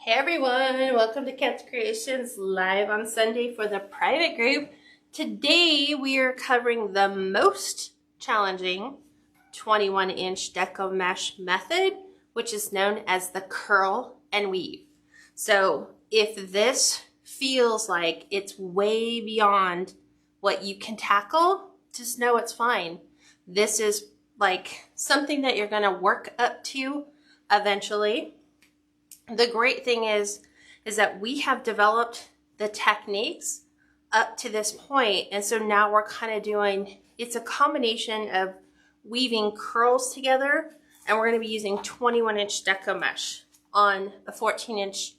Hey everyone, welcome to Kat's Creations live on Sunday for the private group. Today we are covering the most challenging 21-inch Deco Mesh method, which is known as the curl and weave. So if this feels like it's way beyond what you can tackle, just know it's fine. This is like something that you're going to work up to eventually. The great thing is that we have developed the techniques up to this point, and so now we're kind of doing, it's a combination of weaving curls together, and we're going to be using 21-inch Deco Mesh on a 14-inch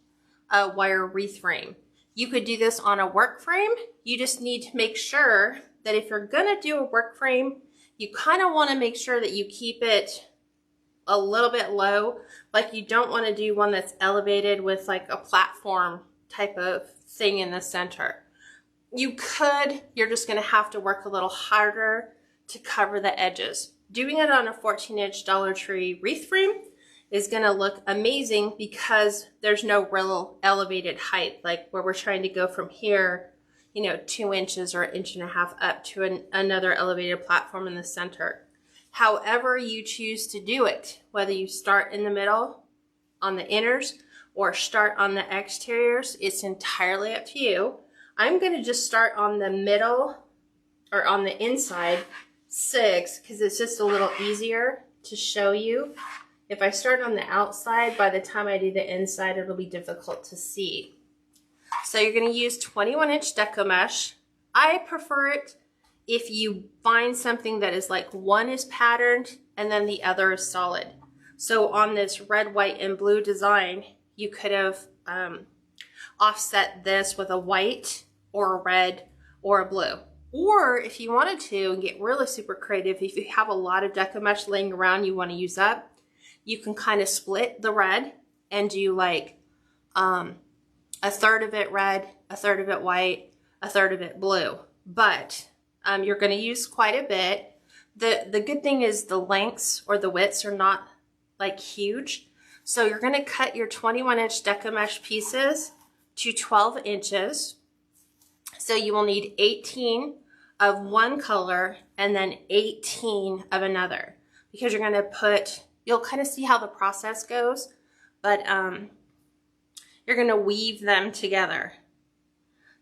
wire wreath frame. You could do this on a work frame. You just need to make sure that if you're going to do a work frame, you kind of want to make sure that you keep it a little bit low. Like, you don't want to do one that's elevated with like a platform type of thing in the center. You're just going to have to work a little harder to cover the edges. Doing it on a 14-inch Dollar Tree wreath frame is going to look amazing because there's no real elevated height, like where we're trying to go from here, 2 inches or 1.5 inches up to another elevated platform in the center. However you choose to do it, whether you start in the middle on the inners or start on the exteriors, it's entirely up to you. I'm going to just start on the middle or on the inside 6 because it's just a little easier to show you. If I start on the outside, by the time I do the inside, it'll be difficult to see. So you're going to use 21-inch Deco Mesh. I prefer it if you find something that is like one is patterned and then the other is solid. So on this red, white, and blue design, you could have offset this with a white or a red or a blue. Or if you wanted to and get really super creative, if you have a lot of Deco Mesh laying around you want to use up, you can kind of split the red and do like a third of it red, a third of it white, a third of it blue. But you're going to use quite a bit. The good thing is the lengths or the widths are not like huge. So you're going to cut your 21-inch Deco Mesh pieces to 12 inches. So you will need 18 of one color and then 18 of another, because you're going to put, you'll kind of see how the process goes, but you're going to weave them together.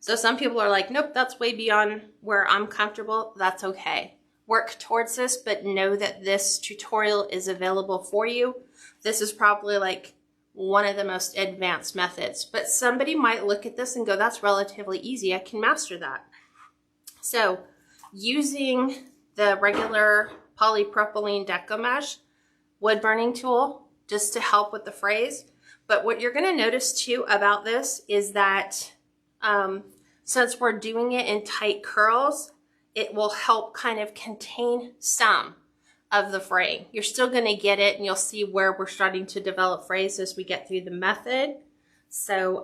So some people are like, nope, that's way beyond where I'm comfortable. That's okay. Work towards this, but know that this tutorial is available for you. This is probably like one of the most advanced methods, but somebody might look at this and go, that's relatively easy. I can master that. So using the regular polypropylene Deco Mesh wood burning tool just to help with the frays. But what you're going to notice too about this is that since we're doing it in tight curls, it will help kind of contain some of the fray. You're still going to get it, and you'll see where we're starting to develop frays as we get through the method. So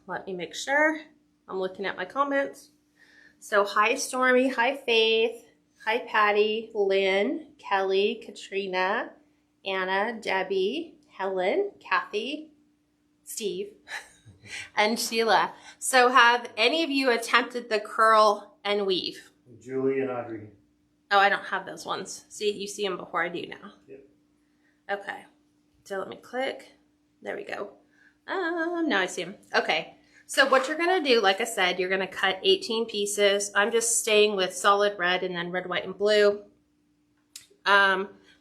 let me make sure I'm looking at my comments. So hi Stormy, hi Faith, hi Patty, Lynn, Kelly, Katrina, Anna, Debbie, Helen, Kathy, Steve, and Sheila. So have any of you attempted the curl and weave? Julie and Audrey. Oh, I don't have those ones. See, you see them before I do now. Yep. Okay. So let me click. There we go. Now I see them. Okay. So what you're going to do, like I said, you're going to cut 18 pieces. I'm just staying with solid red and then red, white, and blue.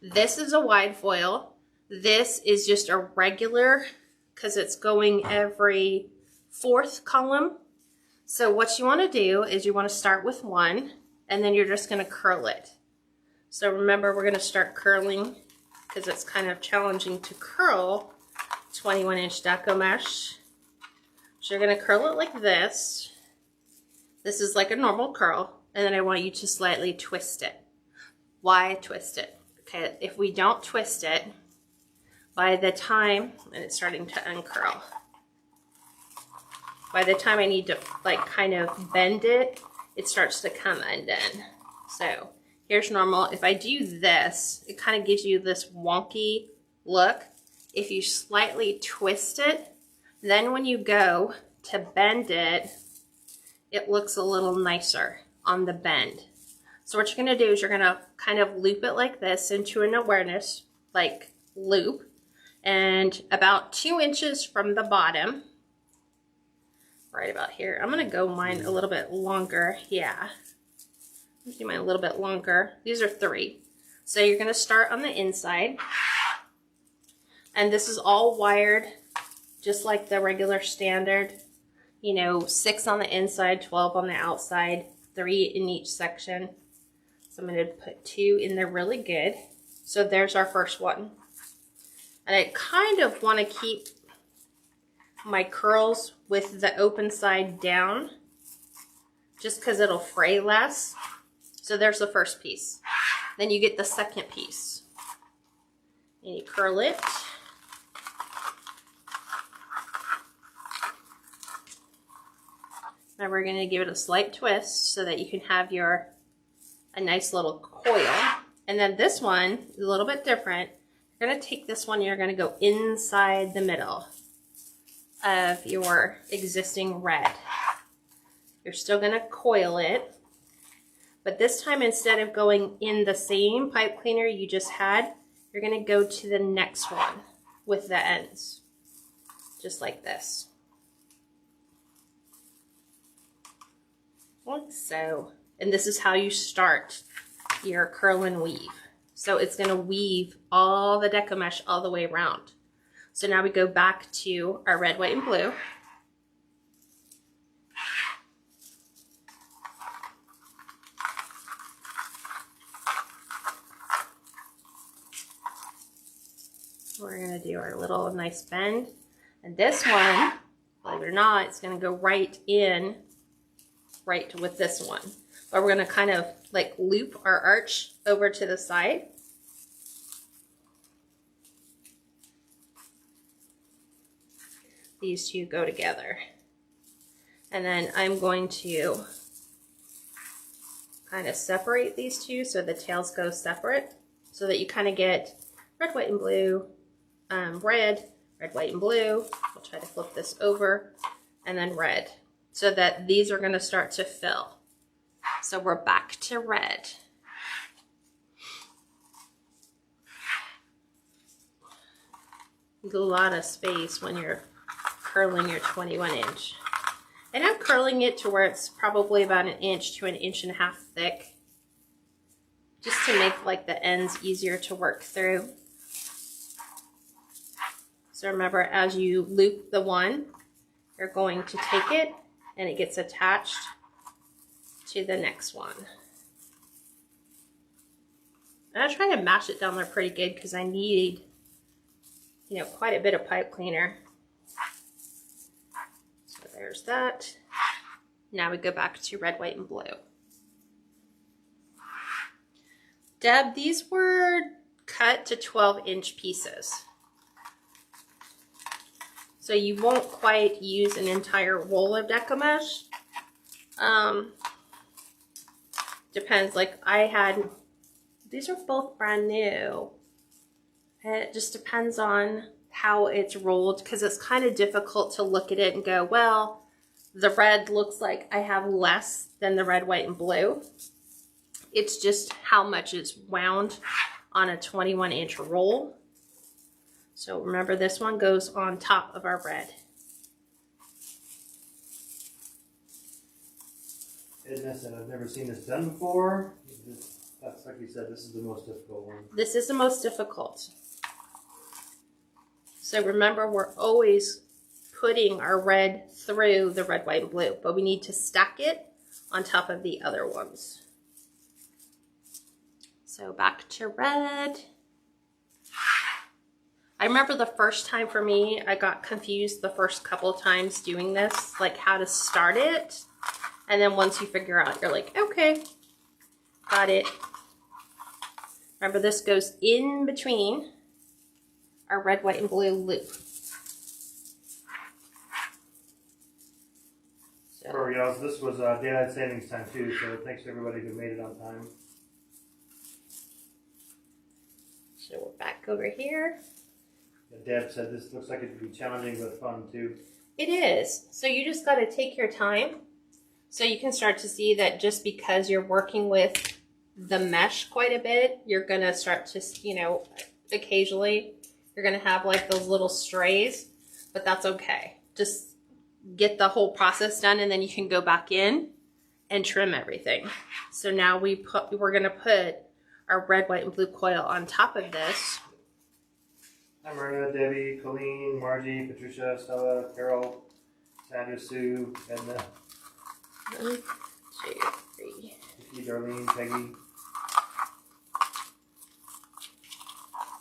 This is a wide foil. This is just a regular, because it's going every 4th column. So what you want to do is you want to start with 1, and then you're just going to curl it. So remember, we're going to start curling because it's kind of challenging to curl 21-inch Deco Mesh. So you're going to curl it like this. This is like a normal curl, and then I want you to slightly twist it. Why twist it? Okay, if we don't twist it, by the time, and it's starting to uncurl, by the time I need to like kind of bend it, it starts to come undone. So here's normal. If I do this, it kind of gives you this wonky look. If you slightly twist it, Then when you go to bend it, it looks a little nicer on the bend. So what you're gonna do is you're gonna kind of loop it like this into an awareness, like loop, and about 2 inches from the bottom, right about here. I'm gonna go mine a little bit longer, yeah. Let's do mine a little bit longer. These are 3. So you're gonna start on the inside, and this is all wired just like the regular standard, you know, 6 on the inside, 12 on the outside, 3 in each section. So I'm going to put 2 in there really good. So there's our first one. And I kind of want to keep my curls with the open side down, just because it'll fray less. So there's the first piece. Then you get the second piece. And you curl it. Now we're going to give it a slight twist so that you can have a nice little coil. And then this one is a little bit different. You're going to take this one, you're going to go inside the middle of your existing red. You're still going to coil it, but this time instead of going in the same pipe cleaner you just had, you're going to go to the next one with the ends, just like this. Like so. And this is how you start your curl and weave. So it's going to weave all the Deco Mesh all the way around. So now we go back to our red, white, and blue. We're going to do our little nice bend. And this one, believe it or not, it's going to go right in, right with this one. But we're going to kind of like loop our arch over to the side. These two go together. And then I'm going to kind of separate these two so the tails go separate, so that you kind of get red, white, and blue, red, white, and blue. I'll try to flip this over, and then red, so that these are going to start to fill. So we're back to red. A lot of space when you're curling your 21 inch. And I'm curling it to where it's probably about 1 inch to 1.5 inches thick, just to make like the ends easier to work through. So remember, as you loop the one, you're going to take it and it gets attached to the next one. And I try to mash it down there pretty good because I need, you know, quite a bit of pipe cleaner. So there's that. Now we go back to red, white, and blue. Deb, these were cut to 12-inch pieces. So you won't quite use an entire roll of Deco Mesh. Depends, like I had, these are both brand new. And it just depends on how it's rolled, because it's kind of difficult to look at it and go, well, the red looks like I have less than the red, white, and blue. It's just how much is wound on a 21-inch roll. So remember, this one goes on top of our red. Goodness, and I've never seen this done before. That's like you said, this is the most difficult one. This is the most difficult. So remember, we're always putting our red through the red, white, and blue, but we need to stack it on top of the other ones. So back to red. I remember the first time for me, I got confused the first couple times doing this, like how to start it. And then once you figure out, you're like, okay, got it. Remember, this goes in between our red, white, and blue loop. So, Perfect, guys. This was daylight savings time too, so thanks to everybody who made it on time. So we're back over here. Deb said this looks like it could be challenging but fun too. It is. So you just got to take your time. So you can start to see that just because you're working with the mesh quite a bit, you're going to start to, you know, occasionally you're going to have like those little strays, but that's okay. Just get the whole process done and then you can go back in and trim everything. So now we're going to put our red, white, and blue coil on top of this. Hi Maria, Debbie, Colleen, Margie, Patricia, Stella, Carol, Sandra, Sue, Edna. 1, 2, 3. Vicky, Darlene, Peggy.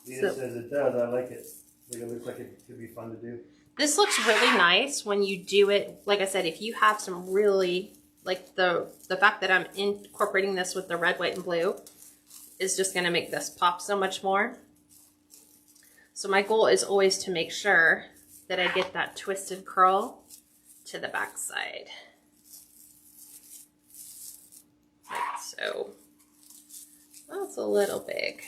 Lita says it does. I like it. It looks like it could be fun to do. This looks really nice when you do it. Like I said, if you have some really, like the fact that I'm incorporating this with the red, white, and blue is just going to make this pop so much more. So my goal is always to make sure that I get that twisted curl to the back side. Like so. That's a little big.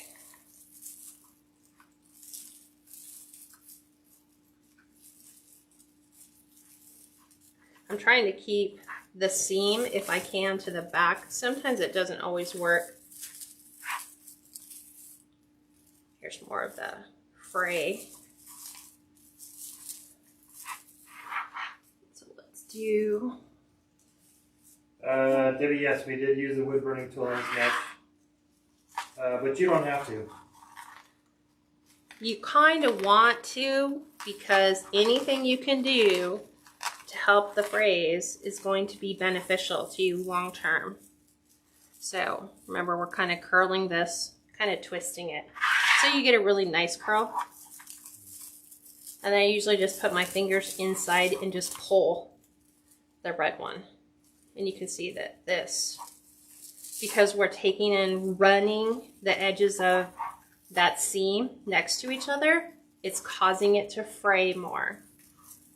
I'm trying to keep the seam, if I can, to the back. Sometimes it doesn't always work. Here's more of the fray. So let's do... Debbie, yes, we did use the wood burning tool on this mesh. But you don't have to. You kind of want to, because anything you can do to help the frays is going to be beneficial to you long term. So remember, we're kind of curling this, kind of twisting it, so you get a really nice curl. And I usually just put my fingers inside and just pull the red one. And you can see that this, because we're taking and running the edges of that seam next to each other, it's causing it to fray more.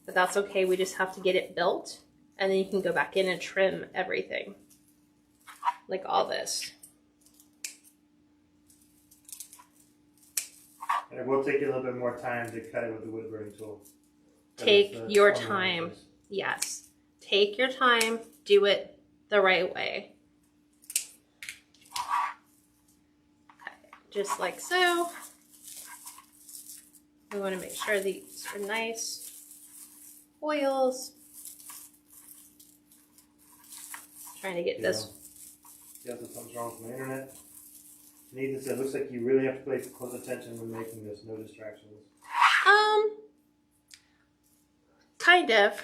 But that's okay, we just have to get it built, and then you can go back in and trim everything. Like all this. And it will take you a little bit more time to cut it with the wood burning tool. Take your time. Yes. Take your time, do it the right way. Okay, just like so. We want to make sure these are nice oils. Trying to get this. Yeah, something's wrong with my internet. Nathan said, looks like you really have to pay close attention when making this. No distractions. Kind of.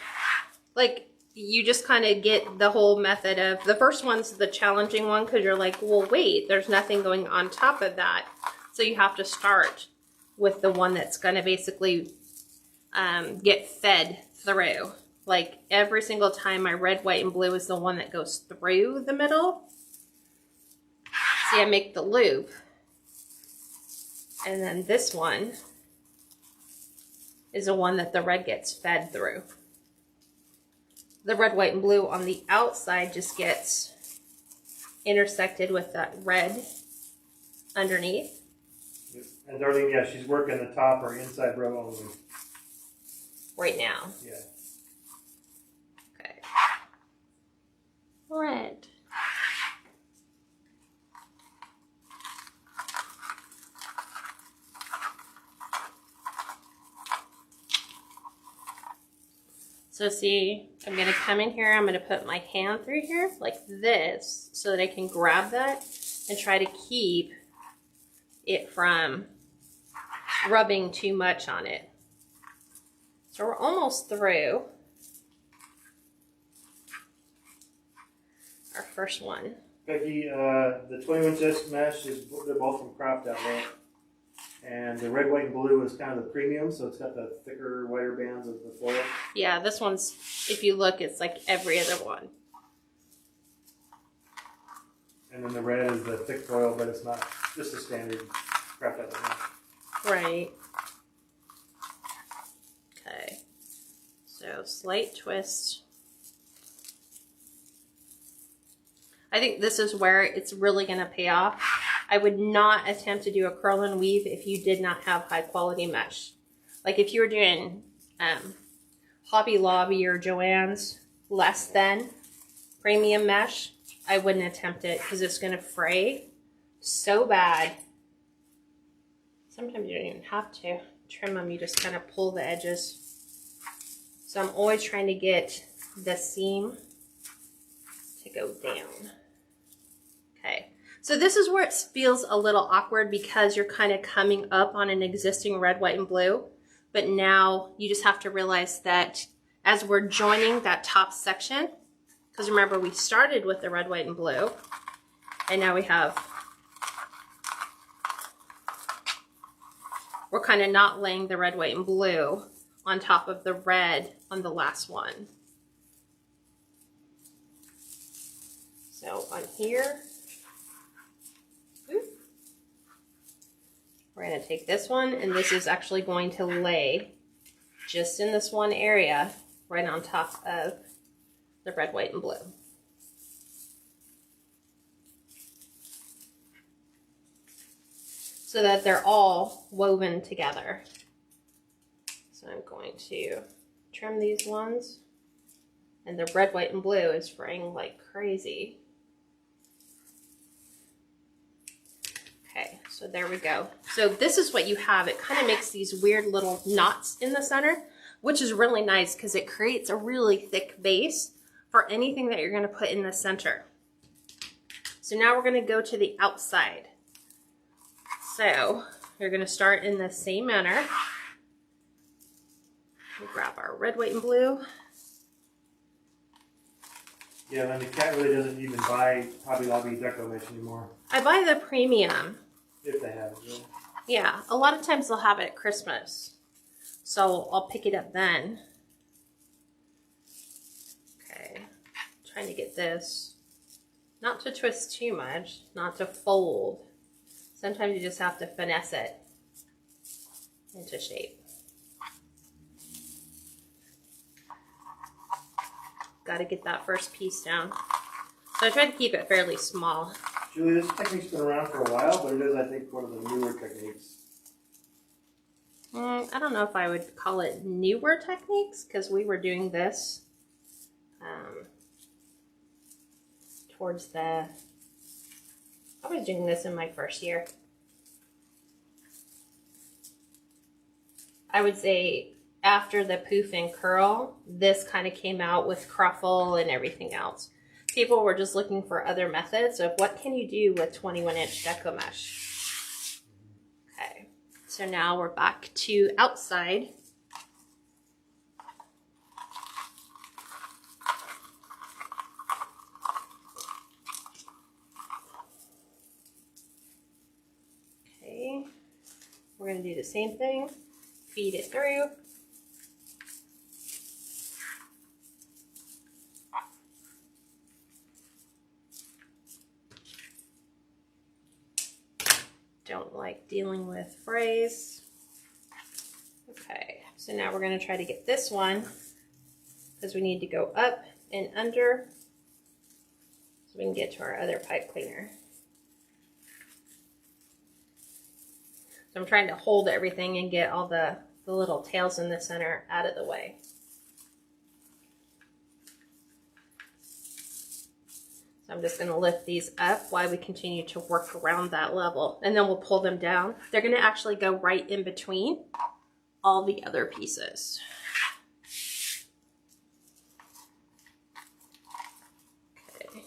Like, you just kind of get the whole method of, the first one's the challenging one because you're like, well, wait, there's nothing going on top of that. So you have to start with the one that's going to basically get fed through. Like every single time my red, white, and blue is the one that goes through the middle. See, I make the loop. And then this one is the one that the red gets fed through. The red, white, and blue on the outside just gets intersected with that red underneath. And Darlene, yeah, she's working the top or inside row only. Right now. Yeah. Okay. Red. So see, I'm going to come in here, I'm going to put my hand through here like this so that I can grab that and try to keep it from rubbing too much on it. So we're almost through our first one. Becky, the 21-inch mesh, they're both from Cropped Outlet. And the red, white, and blue is kind of the premium, so it's got the thicker, wider bands of the foil. Yeah, this one's, if you look, it's like every other one. And then the red is the thick foil, but it's not just a standard Cropped Outlet mesh. Right. Okay. So slight twist. I think this is where it's really going to pay off. I would not attempt to do a curl and weave if you did not have high quality mesh. Like if you were doing Hobby Lobby or Joann's less than premium mesh, I wouldn't attempt it because it's going to fray so bad. Sometimes you don't even have to trim them. You just kind of pull the edges. So I'm always trying to get the seam to go down. Okay. So this is where it feels a little awkward because you're kind of coming up on an existing red, white, and blue. But now you just have to realize that as we're joining that top section, because remember we started with the red, white, and blue, and now we're kind of not laying the red, white, and blue on top of the red on the last one. So on here, we're going to take this one, and this is actually going to lay just in this one area right on top of the red, white, and blue. So that they're all woven together. So I'm going to trim these ones, and the red, white, and blue is fraying like crazy. Okay, so there we go. So this is what you have. It kind of makes these weird little knots in the center, which is really nice because it creates a really thick base for anything that you're going to put in the center. So now we're going to go to the outside. So you're going to start in the same manner. We'll grab our red, white, and blue. Yeah, and the cat really doesn't even buy Hobby Lobby Deco Mesh anymore. I buy the premium. If they have it, really. Yeah, a lot of times they'll have it at Christmas. So I'll pick it up then. Okay, trying to get this, not to twist too much, not to fold. Sometimes you just have to finesse it into shape. Got to get that first piece down. So I try to keep it fairly small. Julie, this technique's been around for a while, but it is, I think, one of the newer techniques. I don't know if I would call it newer techniques, because we were doing this towards the... I was doing this in my first year. I would say after the poof and curl, this kind of came out with cruffle and everything else. People were just looking for other methods of what can you do with 21-inch Deco Mesh. Okay, so now we're back to outside. Okay, we're going to do the same thing. Feed it through. Don't like dealing with frays. Okay, so now we're going to try to get this one, because we need to go up and under so we can get to our other pipe cleaner. So I'm trying to hold everything and get all the little tails in the center out of the way. So I'm just going to lift these up while we continue to work around that level, and then we'll pull them down. They're going to actually go right in between all the other pieces. Okay.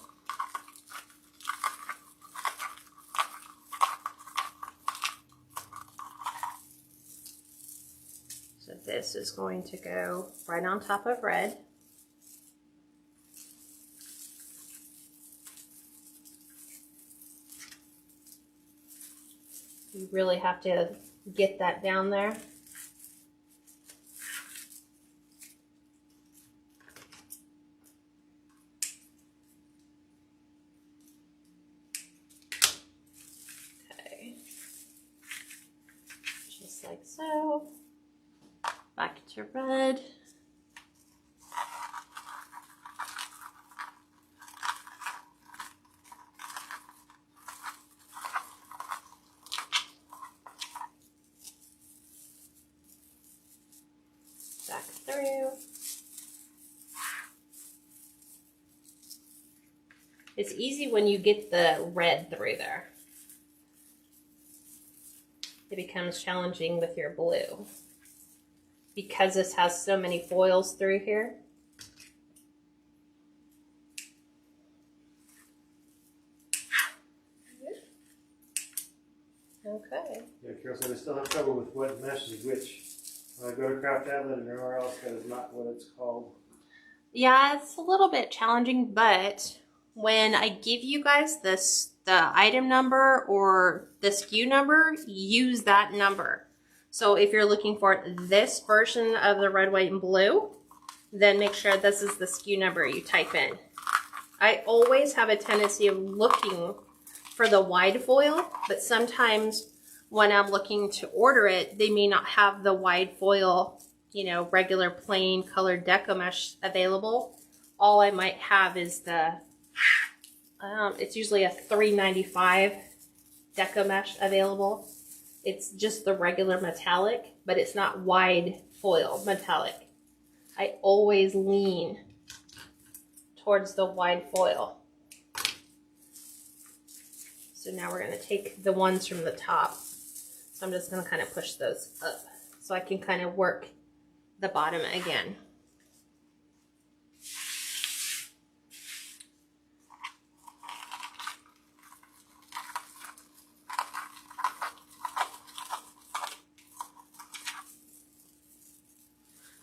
So this is going to go right on top of red. You really have to get that down there. Okay. Just like so. Back to red. through. It's easy when you get the red through there. It becomes challenging with your blue. Because this has so many foils through here. Okay. Yeah, Carol said I still have trouble with what mesh is which. When I go to Craft Outlet and everywhere else, that is not what it's called. Yeah, it's a little bit challenging, but when I give you guys the item number or the SKU number, use that number. So if you're looking for this version of the red, white, and blue, then make sure this is the SKU number you type in. I always have a tendency of looking for the wide foil, but sometimes when I'm looking to order it, they may not have the wide foil, you know, regular plain colored Deco Mesh available. All I might have is the, it's usually a $3.95 Deco Mesh available. It's just the regular metallic, but it's not wide foil metallic. I always lean towards the wide foil. So now we're going to take the ones from the top. So I'm just going to kind of push those up so I can kind of work the bottom again.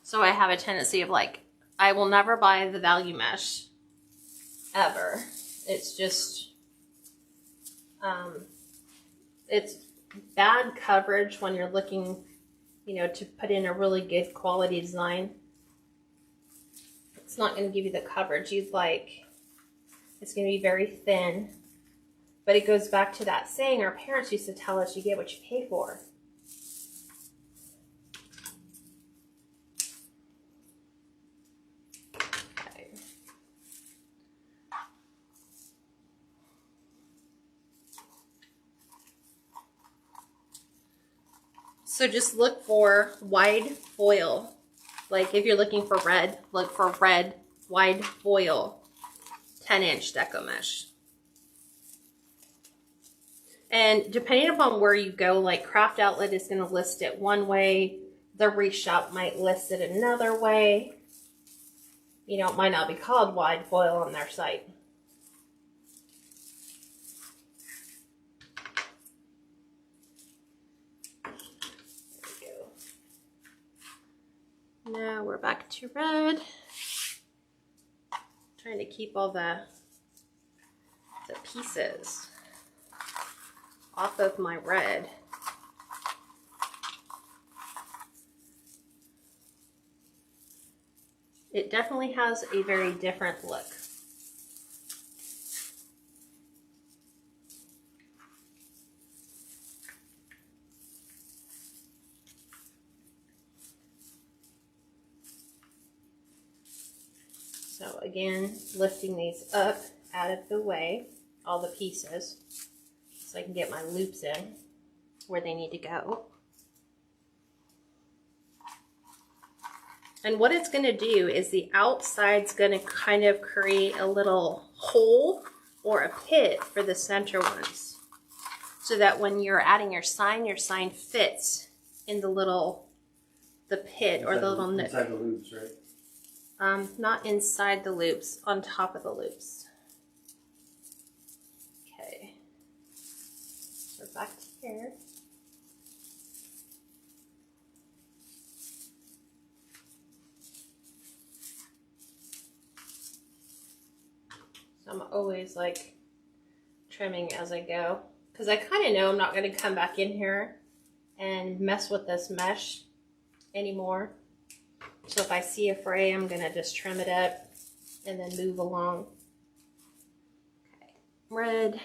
So I have a tendency of like, I will never buy the value mesh ever. It's just, it's bad coverage when you're looking, you know, to put in a really good quality design. It's not going to give you the coverage you'd like. It's going to be very thin. But it goes back to that saying our parents used to tell us, you get what you pay for. Okay. So just look for wide foil. Like if you're looking for red, look for red, wide foil, 10-inch Deco Mesh. And depending upon where you go, like Craft Outlet is going to list it one way, the Wreath Shop might list it another way. You know, it might not be called wide foil on their site. Now we're back to red. Trying to keep all the pieces off of my red. It definitely has a very different look. So again, lifting these up out of the way, all the pieces, so I can get my loops in where they need to go. And what it's going to do is the outside's going to kind of create a little hole or a pit for the center ones, so that when you're adding your sign fits in the pit or the little nook. Inside the loops, right? Not inside the loops, on top of the loops. Okay, so back to here. So I'm always like trimming as I go, because I kind of know I'm not going to come back in here and mess with this mesh anymore. So if I see a fray, I'm going to just trim it up and then move along. Okay, red.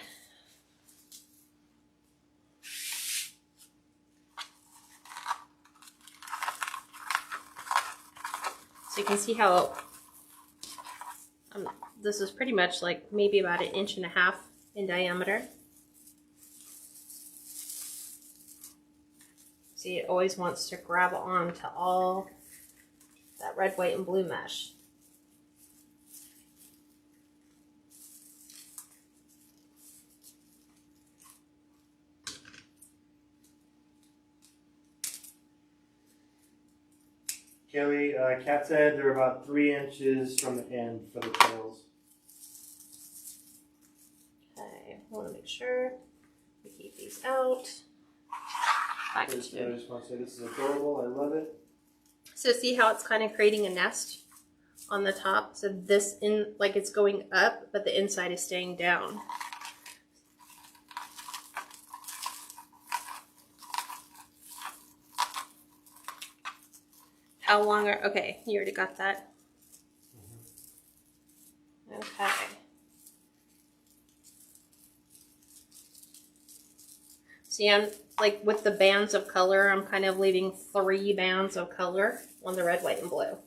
So you can see how this is pretty much like maybe about 1.5 inches in diameter. See, it always wants to grab on to all that red, white, and blue mesh. Kelly, Kat said they're about 3 inches from the end for the tails. Okay, I want to make sure we keep these out. I just want to say this is adorable. I love it. So see how it's kind of creating a nest on the top? So this like it's going up, but the inside is staying down. How long are, okay, you already got that? Okay. See, I'm like with the bands of color, I'm kind of leaving 3 bands of color on the red, white, and blue.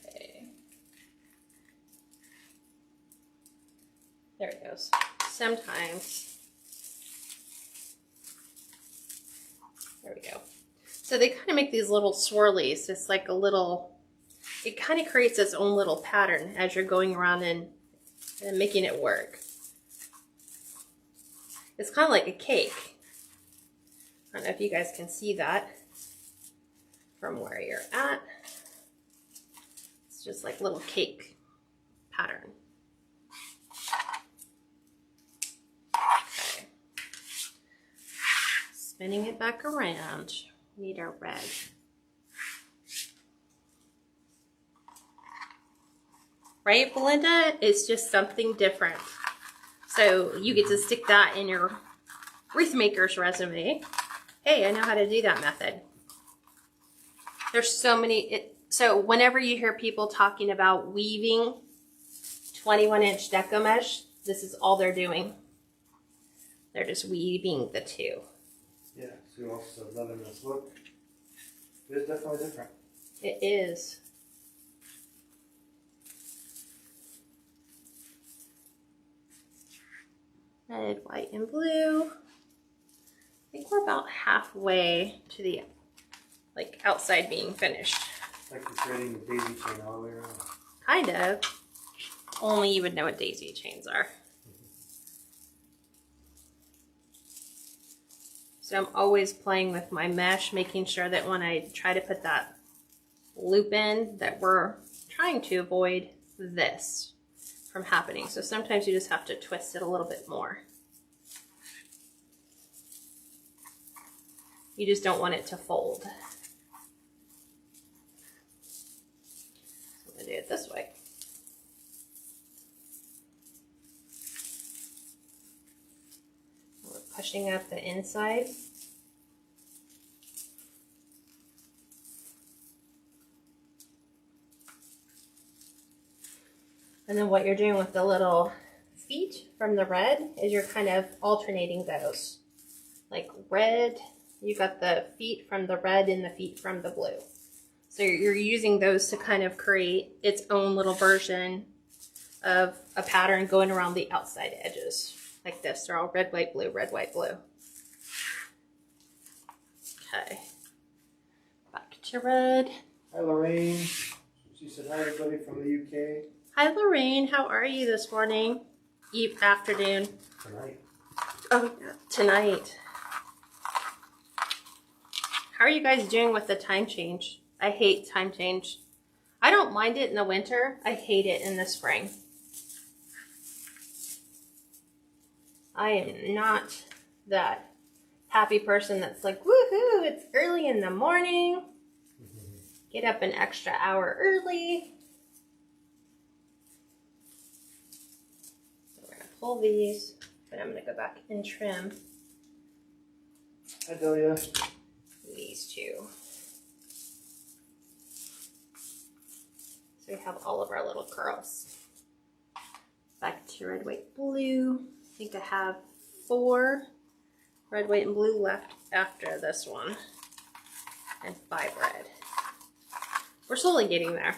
Okay. There it goes. Sometimes. There we go. So they kind of make these little swirlies. It's like a little, it kind of creates its own little pattern as you're going around and making it work. It's kind of like a cake. I don't know if you guys can see that from where you're at. It's just like a little cake pattern. Okay. Spinning it back around. We need our red. Right, Belinda? It's just something different. So you get to stick that in your wreath maker's resume. Hey, I know how to do that method. There's so many. So whenever you hear people talking about weaving 21-inch Deco Mesh, this is all they're doing. They're just weaving the two. Yeah, so you're also loving this look. It is definitely different. It is. Red, white, and blue. I think we're about halfway to the outside being finished. Like you're creating the daisy chain all the way around. Kind of. Only you would know what daisy chains are. So I'm always playing with my mesh, making sure that when I try to put that loop in, that we're trying to avoid this from happening. So sometimes you just have to twist it a little bit more. You just don't want it to fold. So I'm going to do it this way. We're pushing up the inside. And then what you're doing with the little feet from the red is you're kind of alternating those. Like red, you got the feet from the red and the feet from the blue. So you're using those to kind of create its own little version of a pattern going around the outside edges. Like this, they're all red, white, blue, red, white, blue. Okay. Back to red. Hi Lorraine. She said hi everybody from the UK. Hi Lorraine, how are you this morning? Afternoon. Tonight. Oh, yeah, tonight. How are you guys doing with the time change? I hate time change. I don't mind it in the winter. I hate it in the spring. I am not that happy person that's like, woohoo, it's early in the morning. Get up an extra hour early. So we're going to pull these, but I'm going to go back and trim Hi Delia. these two. So we have all of our little curls. Back to red, white, blue. I think I have 4 red, white, and blue left after this one. And 5 red. We're slowly getting there.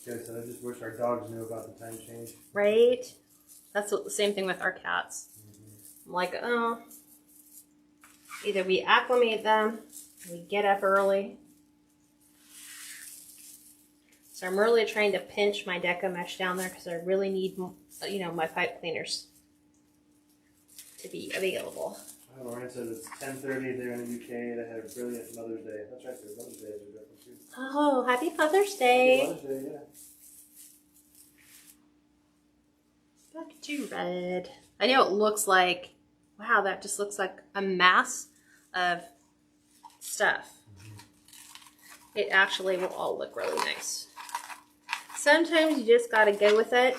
Okay, so I just wish our dogs knew about the time change. Right? That's the same thing with our cats. I'm like, oh, either we acclimate them, we get up early. So I'm really trying to pinch my Deco Mesh down there because I really need, you know, my pipe cleaners to be available. Oh, Lauren says it's 10:30 there in the UK. They had a brilliant Mother's Day. That's right, there's Mother's Day as a difference too. Oh, happy Mother's Day. Happy Mother's Day, yeah. Back to red. I know it looks like, wow, that just looks like a mass of stuff. It actually will all look really nice. Sometimes you just gotta go with it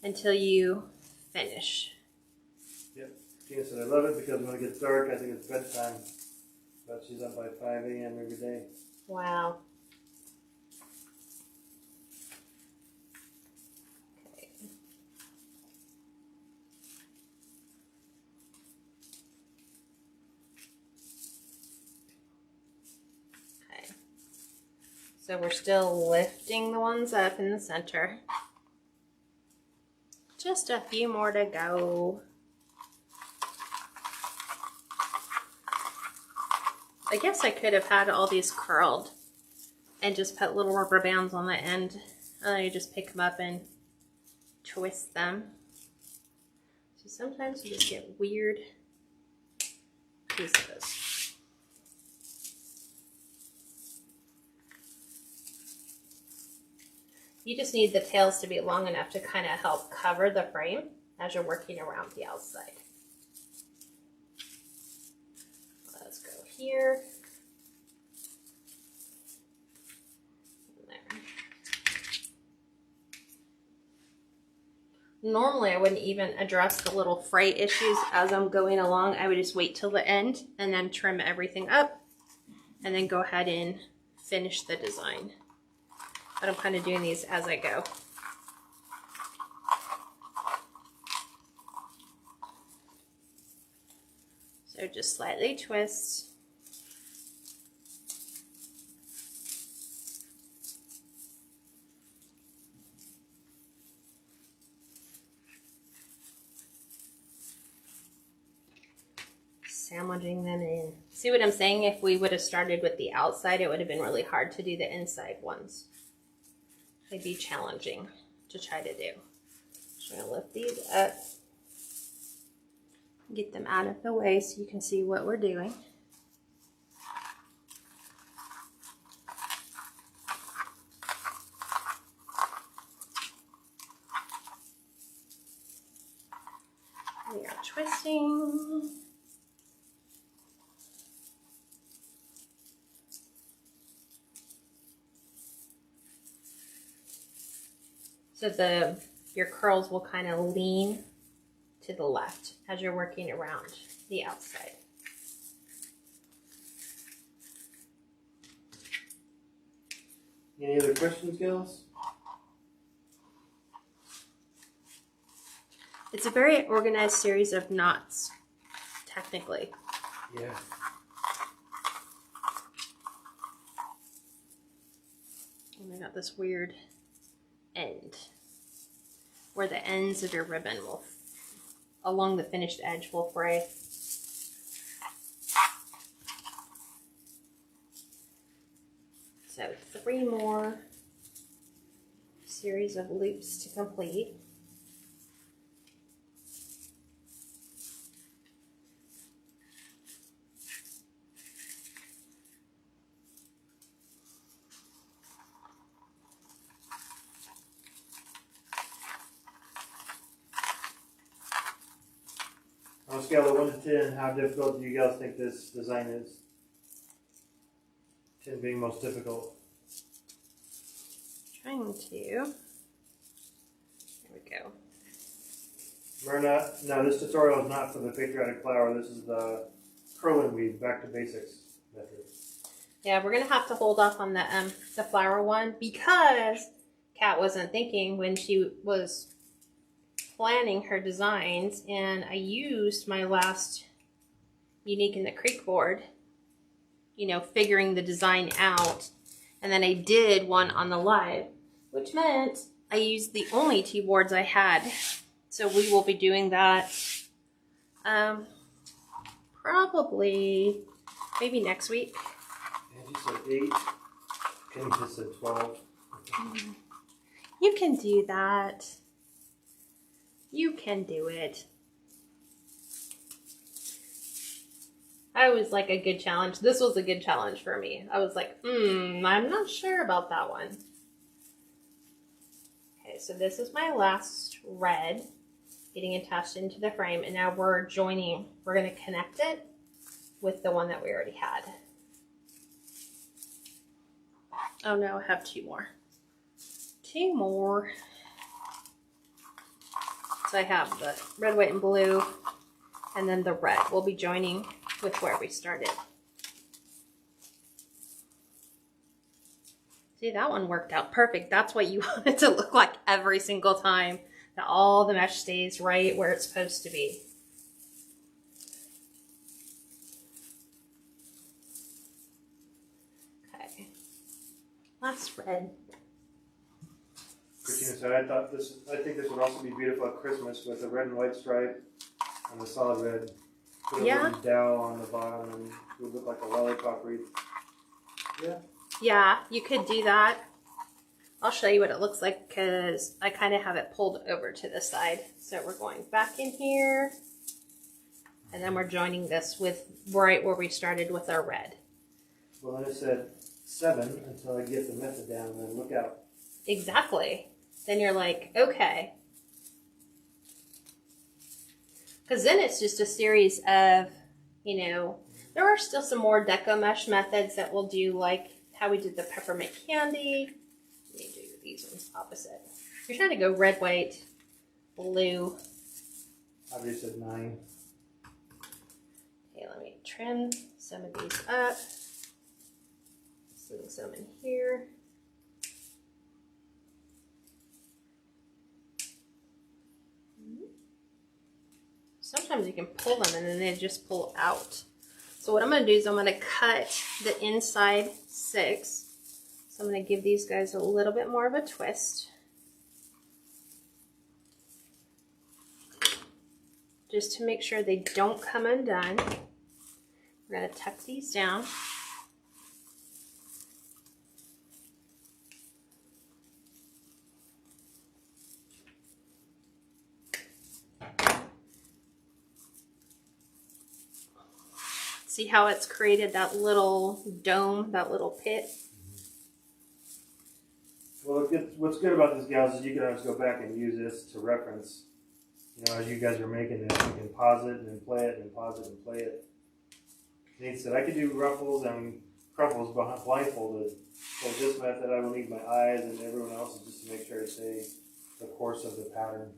until you finish. Yep. Tina said, I love it because when it gets dark, I think it's bedtime. But she's up by 5 a.m. every day. Wow. Okay. Okay. So we're still lifting the ones up in the center. Just a few more to go. I guess I could have had all these curled and just put little rubber bands on the end. And then you just pick them up and twist them. So sometimes you just get weird pieces. You just need the tails to be long enough to kind of help cover the frame as you're working around the outside. Let's go here. And there. Normally I wouldn't even address the little fray issues as I'm going along. I would just wait till the end and then trim everything up and then go ahead and finish the design. But I'm kind of doing these as I go. So just slightly twist. Sandwiching them in. See what I'm saying? If we would have started with the outside, it would have been really hard to do the inside ones. It'd be challenging to try to do. So I'm going to lift these up. Get them out of the way so you can see what we're doing. We are twisting. So your curls will kind of lean to the left as you're working around the outside. Any other questions, gals? It's a very organized series of knots, technically. Yeah. And I got this weird end where the ends of your ribbon will, along the finished edge, will fray. So 3 more series of loops to complete. On a scale of 1 to 10, how difficult do you guys think this design is? 10 being most difficult. Trying to. There we go. Myrna, no, this tutorial is not for the patriotic flower. This is the curl and weave, back to basics method. Yeah, we're gonna have to hold off on the flower one because Kat wasn't thinking when she was planning her designs, and I used my last Unique in the Creek board you know, figuring the design out. And then I did one on the live, which meant I used the only tea boards I had. So we will be doing that probably maybe next week. Angie said 8. Kenny just said 12. You can do that. You can do it. I always like a good challenge. This was a good challenge for me. I was like, I'm not sure about that one. Okay, so this is my last red getting attached into the frame, and now we're joining. We're going to connect it with the one that we already had. Oh no, I have 2 more. 2 more. So I have the red, white, and blue, and then the red. We'll be joining with where we started. See, that one worked out perfect. That's what you want it to look like every single time, that all the mesh stays right where it's supposed to be. Okay, last red. Christina said, I think this would also be beautiful at Christmas with a red and white stripe and the solid red. Put a little dowel on the bottom and it would look like a lollipop wreath. Yeah. Yeah, you could do that. I'll show you what it looks like because I kind of have it pulled over to the side. So we're going back in here, and then we're joining this with right where we started with our red. Well, then it said 7 until I get the method down, and then look out. Exactly. Then you're like, okay. Because then it's just a series of, you know, there are still some more Deco Mesh methods that we'll do, like how we did the peppermint candy. Let me do these ones opposite. You're trying to go red, white, blue. I just said 9. Okay, let me trim some of these up. Sling some in here. Sometimes you can pull them and then they just pull out. So what I'm going to do is I'm going to cut the inside 6. So I'm going to give these guys a little bit more of a twist. Just to make sure they don't come undone. We're going to tuck these down. See how it's created that little dome, that little pit? Well, what's good about this, gals, is you can always go back and use this to reference. You know, as you guys are making this, you can pause it and then play it, and then pause it and play it. Nate said, I could do ruffles and cruffles blindfolded. So this method, I will need my eyes and everyone else's just to make sure I say the course of the pattern.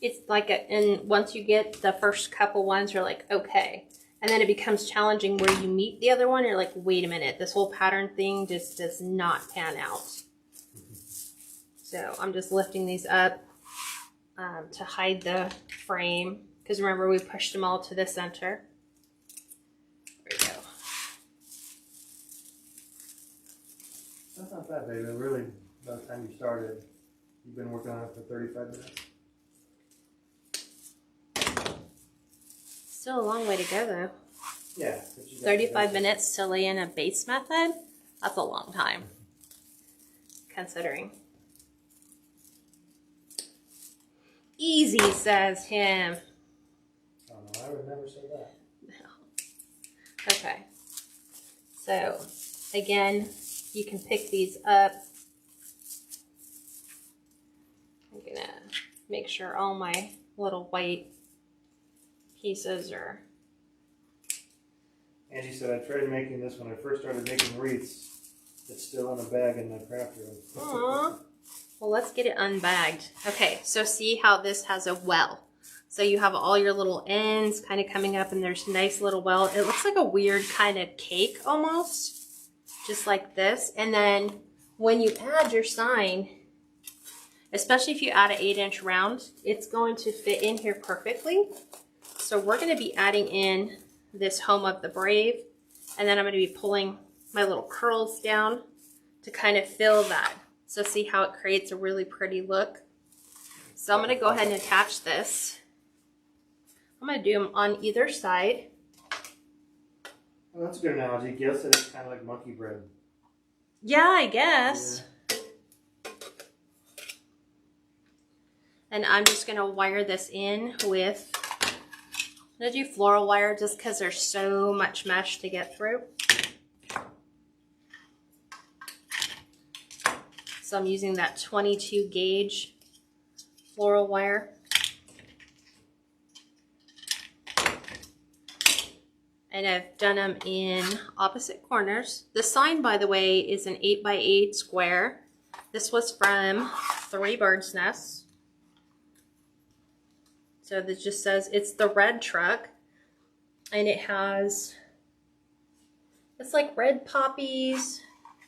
It's like and once you get the first couple ones, you're like, okay. And then it becomes challenging where you meet the other one. You're like, wait a minute, this whole pattern thing just does not pan out. So I'm just lifting these up to hide the frame. Because remember, we pushed them all to the center. There we go. That's not bad, baby. Really, by the time you started, you've been working on it for 35 minutes. Still a long way to go, though. Yeah. 35 minutes to lay in a base method? That's a long time, considering. Easy, says him. Oh, no, I would never say that. No. Okay. So, again, you can pick these up. I'm going to make sure all my little white pieces are... Angie said, I tried making this when I first started making wreaths. It's still in a bag in my craft room. Aww. Well, let's get it unbagged. Okay, so see how this has a well. So you have all your little ends kind of coming up and there's a nice little well. It looks like a weird kind of cake almost, just like this. And then when you add your sign, especially if you add an 8-inch round, it's going to fit in here perfectly. So we're going to be adding in this Home of the Brave, And then I'm going to be pulling my little curls down to kind of fill that. So see how it creates a really pretty look. So I'm going to go ahead and attach this. I'm going to do them on either side. Well, that's a good analogy. Guess that it's kind of like monkey bread. Yeah, I guess. Yeah. And I'm just going to wire this in with, I'm going to do floral wire just because there's so much mesh to get through. So I'm using that 22 gauge floral wire. And I've done them in opposite corners. The sign, by the way, is an 8x8 square. This was from 3 Birds Nests. So this just says it's the red truck. And it has, it's like red poppies,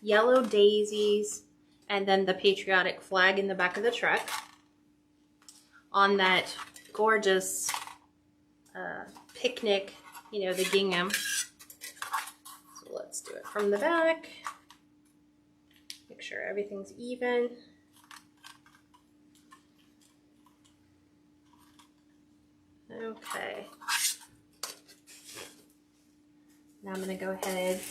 yellow daisies, and then the patriotic flag in the back of the truck on that gorgeous picnic, you know, the gingham. So let's do it from the back. Make sure everything's even. Okay. Now I'm going to go ahead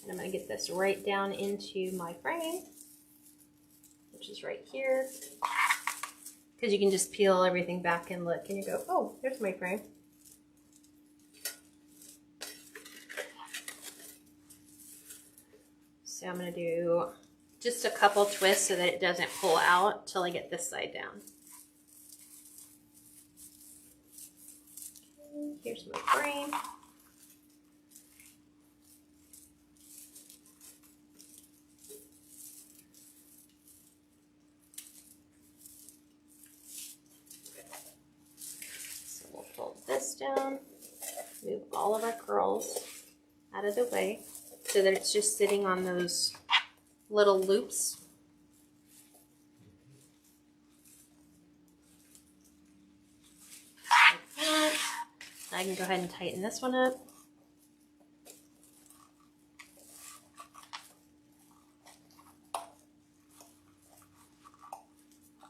and I'm going to get this right down into my frame, which is right here. Because you can just peel everything back and look and you go, oh, there's my frame. So I'm going to do just a couple twists so that it doesn't pull out till I get this side down. Okay, here's my frame. So we'll fold this down, move all of our curls out of the way, so that it's just sitting on those little loops. Like that. I can go ahead and tighten this one up.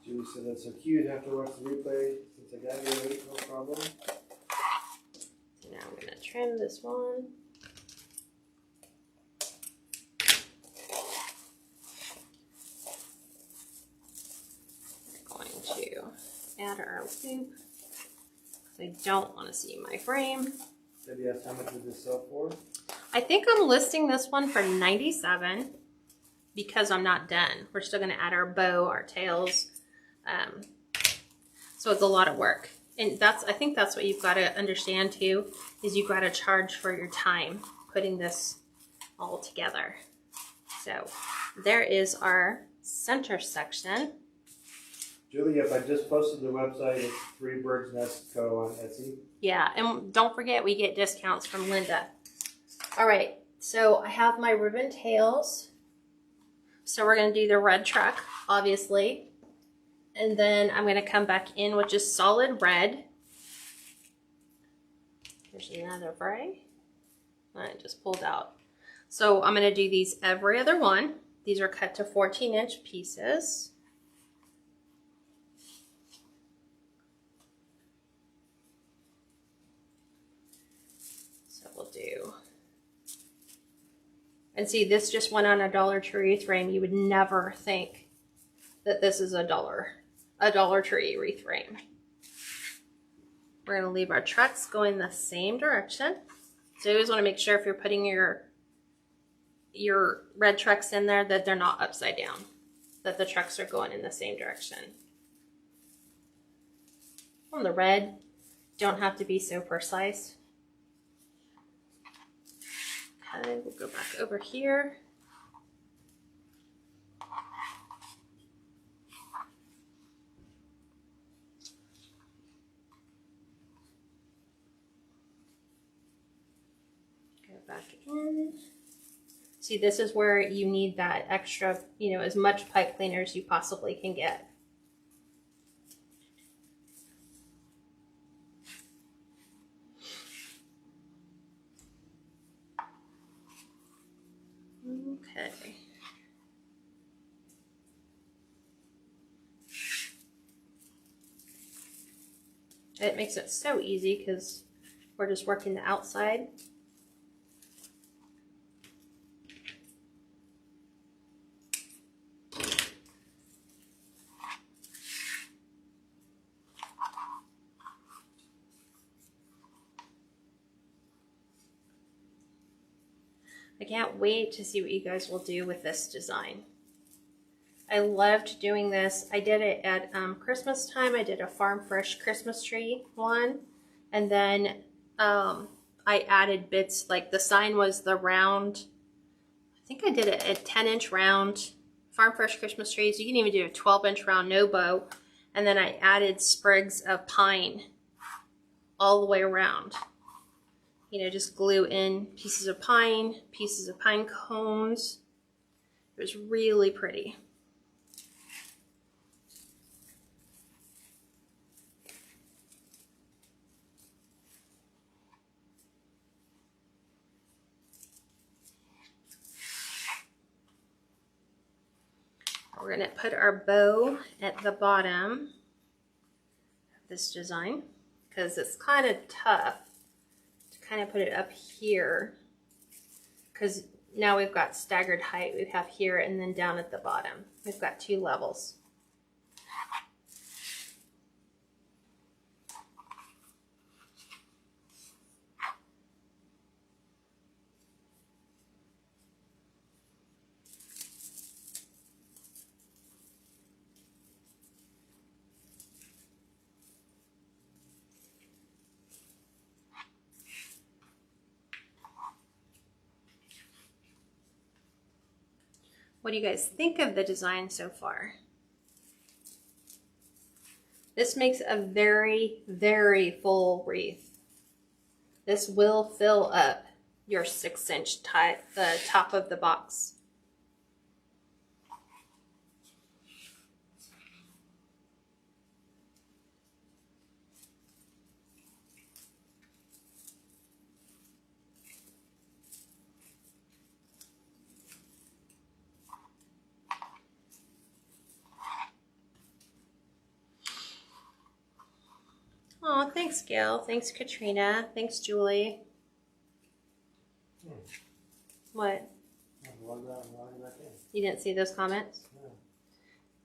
Julie said that's so cute. Have to watch the replay since I got here late, no problem. Now I'm going to trim this one. Add our loop. I don't want to see my frame. Debbie asked how much would this sell for? I think I'm listing this one for $97 because I'm not done. We're still going to add our bow, our tails. So it's a lot of work. And I think that's what you've got to understand too, is you've got to charge for your time putting this all together. So there is our center section. Julie, yep, I just posted the website. It's 3 Birds Nest Co. on Etsy. Yeah, and don't forget we get discounts from Linda. All right, so I have my ribbon tails. So we're going to do the red truck, obviously. And then I'm going to come back in with just solid red. There's another fray. I just pulled out. So I'm going to do these every other one. These are cut to 14-inch pieces. We'll do. And see, this just went on a Dollar Tree wreath frame. You would never think that this is a Dollar Tree wreath frame. We're going to leave our trucks going the same direction. So you always want to make sure if you're putting your red trucks in there that they're not upside down, that the trucks are going in the same direction. On the red, don't have to be so precise. Okay, we'll go back over here. Go back in. See, this is where you need that extra, you know, as much pipe cleaner as you possibly can get. Okay. It makes it so easy because we're just working the outside. I can't wait to see what you guys will do with this design. I loved doing this. I did it at Christmas time. I did a Farm Fresh Christmas tree one. And then I added bits, like the sign was the round, I think I did it a 10-inch round Farm Fresh Christmas trees. You can even do a 12-inch round, no bow. And then I added sprigs of pine all the way around. You know, just glue in pieces of pine cones. It was really pretty. We're going to put our bow at the bottom of this design because it's kind of tough to kind of put it up here because now we've got staggered height. We have here and then down at the bottom. We've got 2 levels. What do you guys think of the design so far? This makes a very, very full wreath. This will fill up your 6-inch the top of the box. Oh, thanks, Gail. Thanks, Katrina. Thanks, Julie. What? You didn't see those comments? No.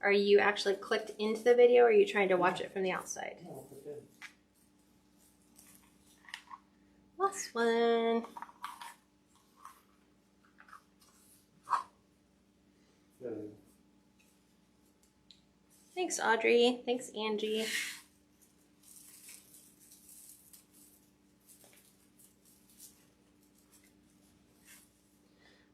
Are you actually clicked into the video or are you trying to watch it from the outside? No, good. Last one. Good. Thanks, Audrey. Thanks, Angie.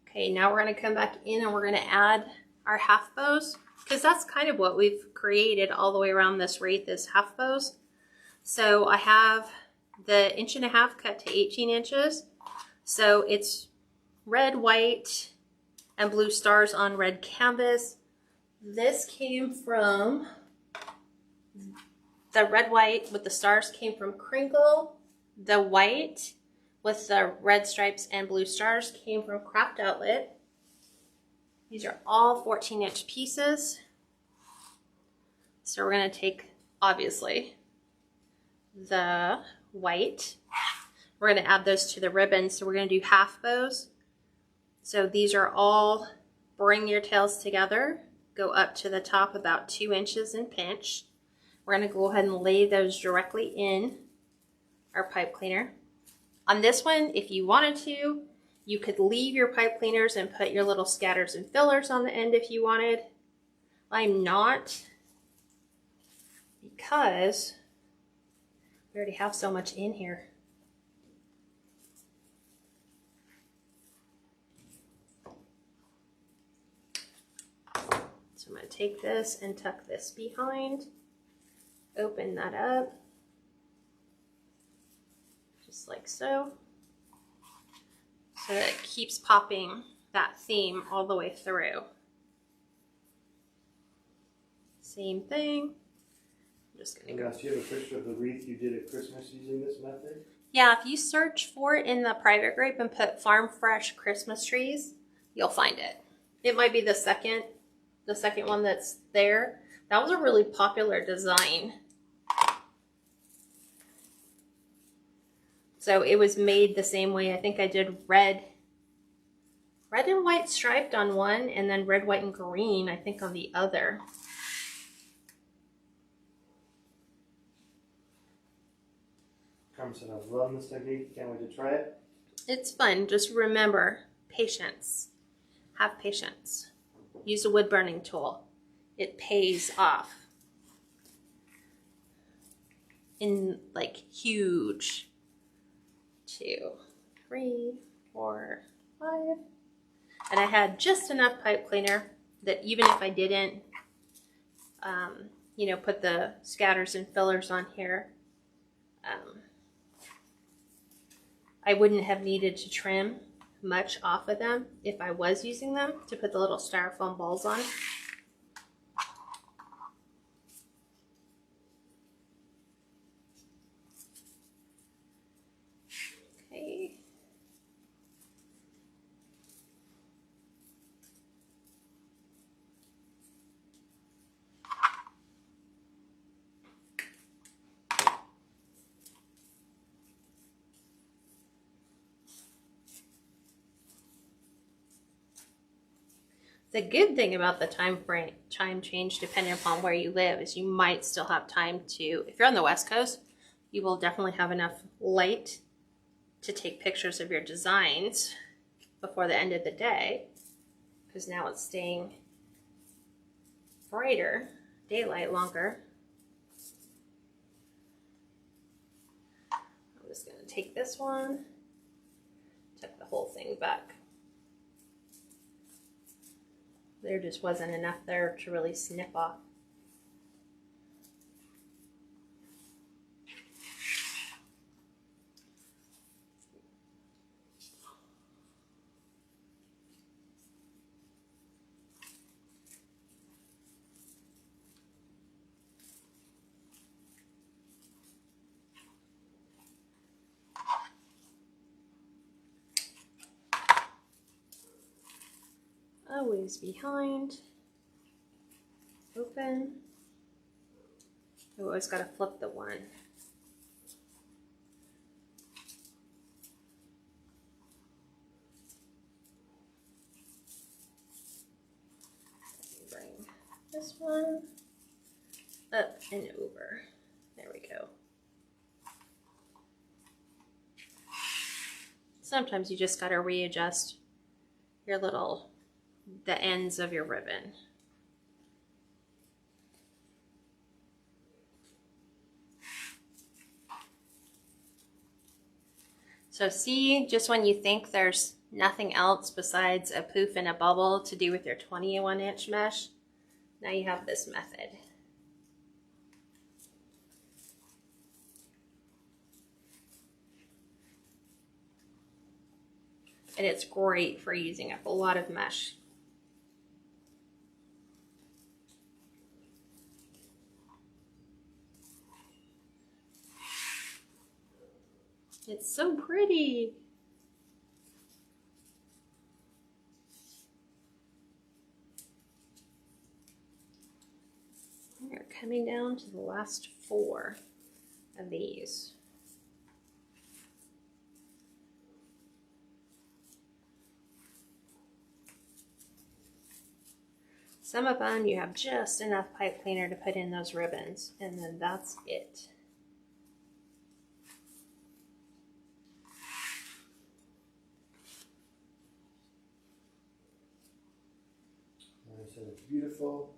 Okay, now we're going to come back in and we're going to add our half bows because that's kind of what we've created all the way around this wreath is half bows. So I have the 1.5 inches cut to 18 inches. So it's red, white, and blue stars on red canvas. This came from, the red, white with the stars came from Crinkle. The white with the red stripes and blue stars came from Craft Outlet. These are all 14-inch pieces. So we're going to take, obviously, the white. We're going to add those to the ribbon. So we're going to do half bows. So these are all bring your tails together, go up to the top about 2 inches and pinch. We're going to go ahead and lay those directly in our pipe cleaner. On this one, if you wanted to, you could leave your pipe cleaners and put your little scatters and fillers on the end if you wanted. I'm not, because we already have so much in here. So I'm going to take this and tuck this behind, open that up. Just like so. So that it keeps popping that theme all the way through. Same thing. I'm just gonna go. Do you have a picture of the wreath you did at Christmas using this method? Yeah, if you search for it in the private group and put Farm Fresh Christmas trees, you'll find it. It might be the second one that's there. That was a really popular design. So it was made the same way. I think I did red and white striped on one, and then red, white, and green, I think, on the other. Carmen said, I was loving this technique. Can't wait to try it. It's fun. Just remember, patience. Have patience. Use a wood burning tool. It pays off in like huge. 2, 3, 4, 5. And I had just enough pipe cleaner that even if I didn't, you know, put the scatters and fillers on here, I wouldn't have needed to trim much off of them if I was using them to put the little styrofoam balls on. Okay. The good thing about the time change, depending upon where you live, is you might still have time to, if you're on the West Coast, you will definitely have enough light to take pictures of your designs before the end of the day, because now it's staying brighter, daylight longer. I'm just going to take this one, tuck the whole thing back. There just wasn't enough there to really snip off. Always behind, open. We always got to flip the one. Bring this one up and over. There we go. Sometimes you just got to readjust your the ends of your ribbon. So see, just when you think there's nothing else besides a poof and a bubble to do with your 21-inch mesh, now you have this method. And it's great for using up a lot of mesh. It's so pretty. We're coming down to the last 4 of these. Some of them you have just enough pipe cleaner to put in those ribbons, and then that's it. It's beautiful.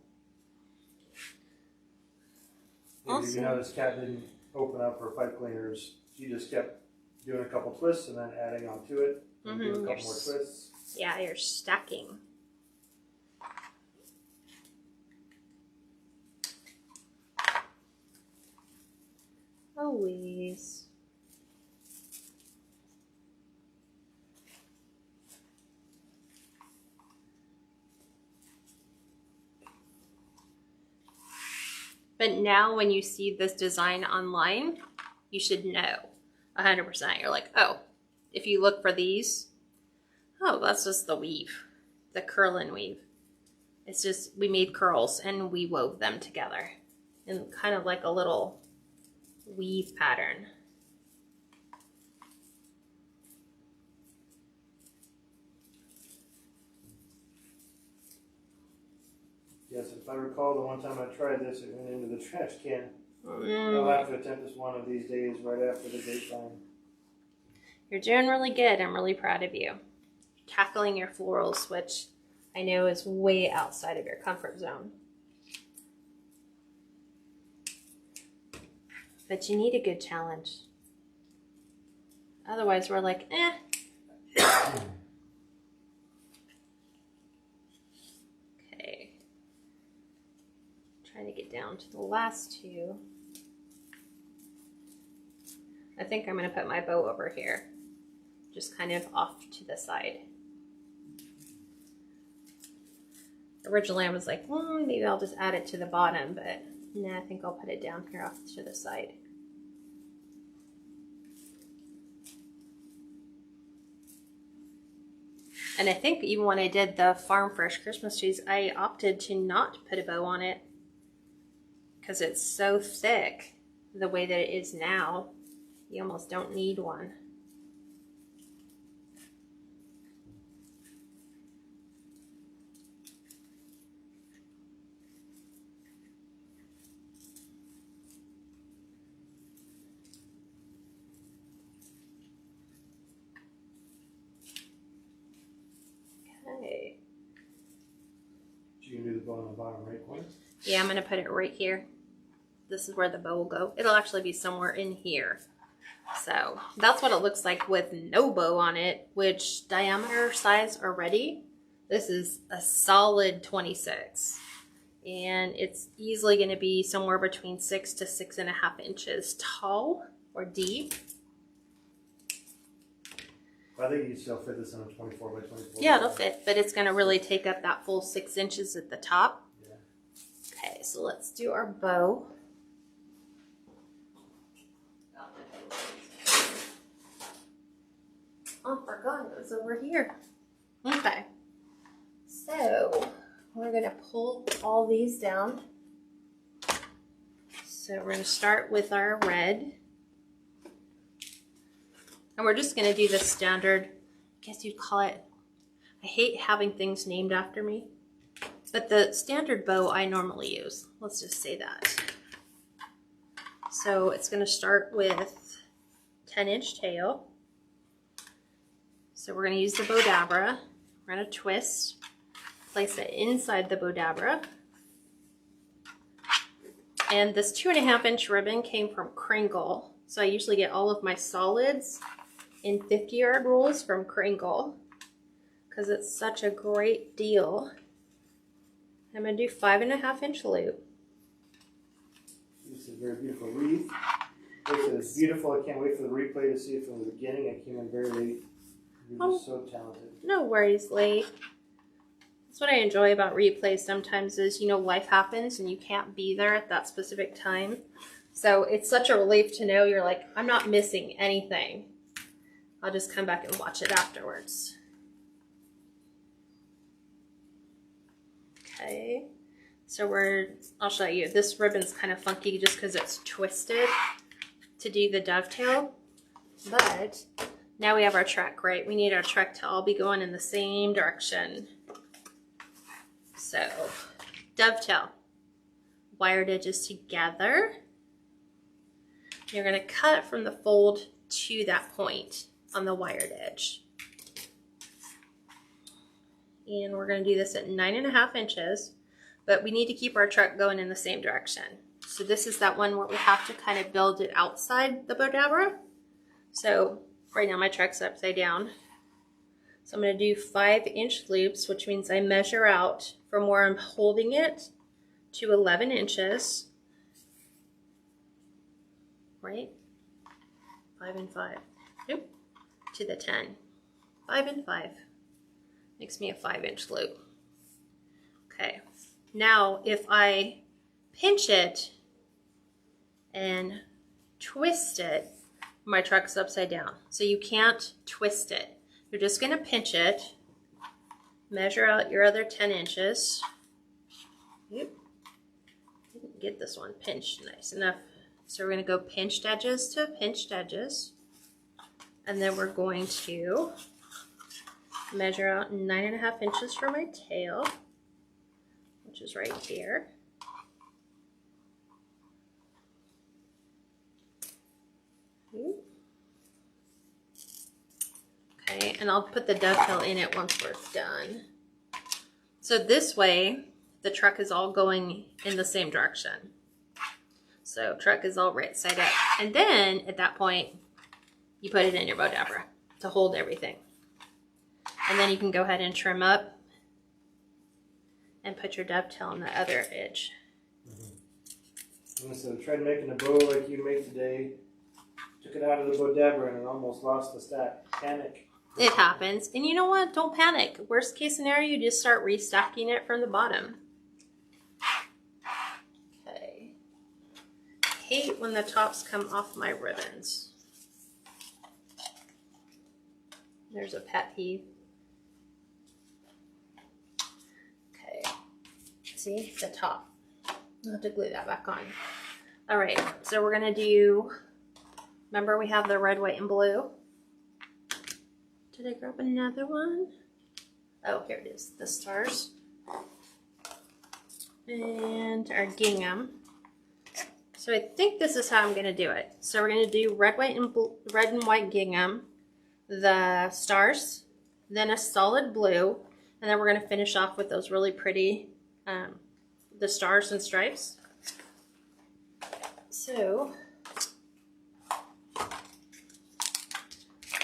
Awesome. You know, this cat didn't open up her pipe cleaners. She just kept doing a couple twists and then adding onto it. And doing a couple more twists. Yeah, you're stacking. Always. But now when you see this design online, you should know 100%. You're like, oh, if you look for these, oh, that's just the weave. the curl and weave. It's just, we made curls and we wove them together in kind of like a little weave pattern. Yes, if I recall, the one time I tried this, it went into the trash can. I'll have to attempt this one of these days right after the grapevine. You're doing really good. I'm really proud of you. Tackling your florals, which I know is way outside of your comfort zone. But you need a good challenge. Otherwise, we're like, eh. Okay. Trying to get down to the last two. I think I'm going to put my bow over here. Just kind of off to the side. Originally I was like, well, maybe I'll just add it to the bottom, but nah, I think I'll put it down here off to the side. And I think even when I did the Farm Fresh Christmas trees, I opted to not put a bow on it because it's so thick the way that it is now. You almost don't need one. Okay. You can do the bow on the bottom right corner? Yeah, I'm going to put it right here. This is where the bow will go. It'll actually be somewhere in here. So that's what it looks like with no bow on it, which diameter size already, this is a solid 26. And it's easily going to be somewhere between 6 to 6.5 inches tall or deep. I think you still fit this in a 24 by 24. Yeah, it'll fit, but it's going to really take up that full 6 inches at the top. Yeah. Okay, so let's do our bow. Oh, I forgot it was over here. Okay, so we're going to pull all these down. So we're going to start with our red. And we're just going to do the standard, I guess you'd call it, I hate having things named after me, but the standard bow I normally use. Let's just say that. So it's going to start with 10-inch tail. So we're going to use the Bodabra. We're going to twist, place it inside the Bodabra. And this 2.5-inch ribbon came from Kringle. So I usually get all of my solids in 50-yard rolls from Kringle because it's such a great deal. I'm going to do 5.5-inch loop. This is a very beautiful wreath. It's beautiful. I can't wait for the replay to see it from the beginning. I came in very late. You're just so talented. No worries, Lee. That's what I enjoy about replays sometimes is, you know, life happens and you can't be there at that specific time. So it's such a relief to know you're like, I'm not missing anything. I'll just come back and watch it afterwards. Okay, so I'll show you. This ribbon's kind of funky just because it's twisted to do the dovetail. But now we have our trek, right? We need our trek to all be going in the same direction. So, dovetail. Wired edges together. You're going to cut from the fold to that point on the wired edge. And we're going to do this at 9.5 inches, but we need to keep our trek going in the same direction. So this is that one where we have to kind of build it outside the Bodabra. So right now my trek's upside down. So I'm going to do 5-inch loops, which means I measure out from where I'm holding it to 11 inches. Right? 5 and 5. Nope. To the 10. 5 and 5. Makes me a 5-inch loop. Okay. Now if I pinch it and twist it, my trek's upside down. So you can't twist it. You're just going to pinch it measure out your other 10 inches. Yep. Didn't get this one pinched nice enough. So we're going to go pinched edges to pinched edges. And then we're going to measure out 9.5 inches for my tail, which is right here. Okay, and I'll put the dovetail in it once we're done. So this way, the truck is all going in the same direction. So truck is all right side up. And then at that point, you put it in your bow dabber to hold everything. And then you can go ahead and trim up and put your dovetail on the other edge. Mm-hmm. So I tried making a bow like you made today. Took it out of the bow dabber and it almost lost the stack. Panic. It happens. And you know what? Don't panic. Worst case scenario, you just start restacking it from the bottom. Okay. I hate when the tops come off my ribbons. There's a pet peeve. Okay. See? The top. I'll have to glue that back on. Alright, so we're going to do... Remember we have the red, white, and blue? Did I grab another one? Oh, here it is. The stars. And our gingham. So I think this is how I'm going to do it. So we're going to do red, white, and red and white gingham, the stars, then a solid blue, and then we're going to finish off with those really pretty, the stars and stripes. So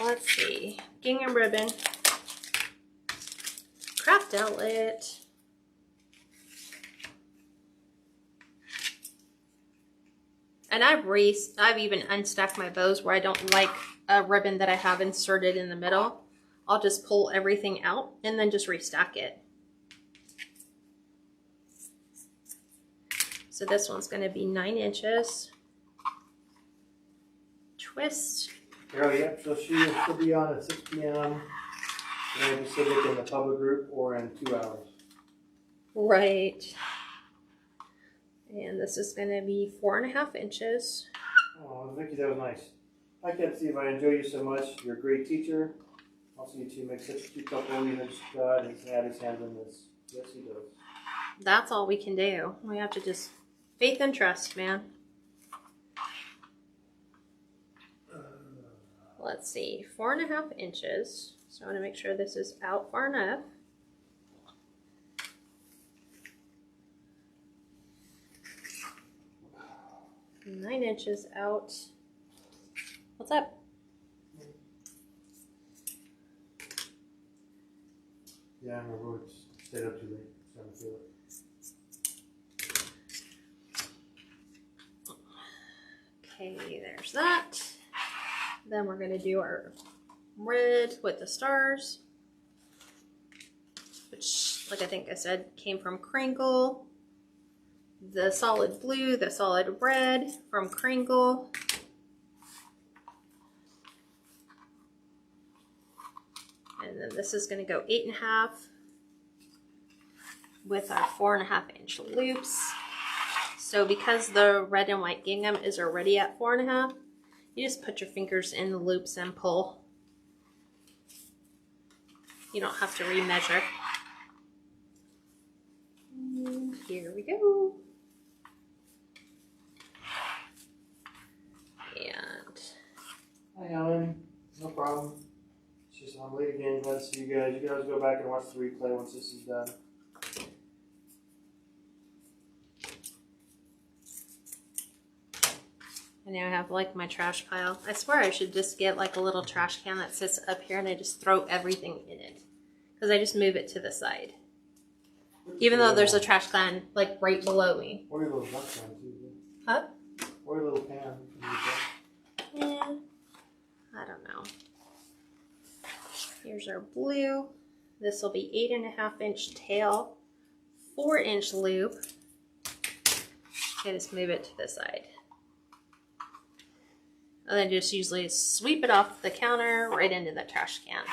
let's see, gingham ribbon, craft outlet, and I've even unstuck my bows where I don't like a ribbon that I have inserted in the middle. I'll just pull everything out and then just restack it. So this one's going to be 9 inches. Twist. Oh, yep, so she'll be on at 6 p.m. in Pacific in the public group or in 2 hours. Right. And this is going to be 4.5 inches. Oh, Vicki, that was nice. I can't see if I enjoy you so much. You're a great teacher. Also, you two make such a cute couple. You know, just God has had his hands in this. Yes, he does. That's all we can do. We have to just faith and trust, man. Let's see, 4.5 inches. So I want to make sure this is out far enough. And 9 inches out. What's up? Yeah, I remember it stayed up too late. Trying to feel it. Okay, there's that. Then we're going to do our red with the stars, which, like I think I said, came from Crinkle. The solid blue, the solid red from Crinkle. And then this is going to go 8.5 with our 4.5 inch loops. So because the red and white gingham is already at 4.5, you just put your fingers in the loops and pull. You don't have to remeasure. And here we go. And hi, Ellen. No problem. It's just I'm late again. Glad to see you guys. You guys go back and watch the replay once this is done. I now have like my trash pile. I swear I should just get like a little trash can that sits up here and I just throw everything in it. Because I just move it to the side. Even though there's a trash can like right below me. Or your little duck pan too. Huh? Or your little pan. Yeah. I don't know. Here's our blue. This will be 8.5 inch tail, 4 inch loop. Okay, just move it to the side. And then just usually sweep it off the counter right into the trash can.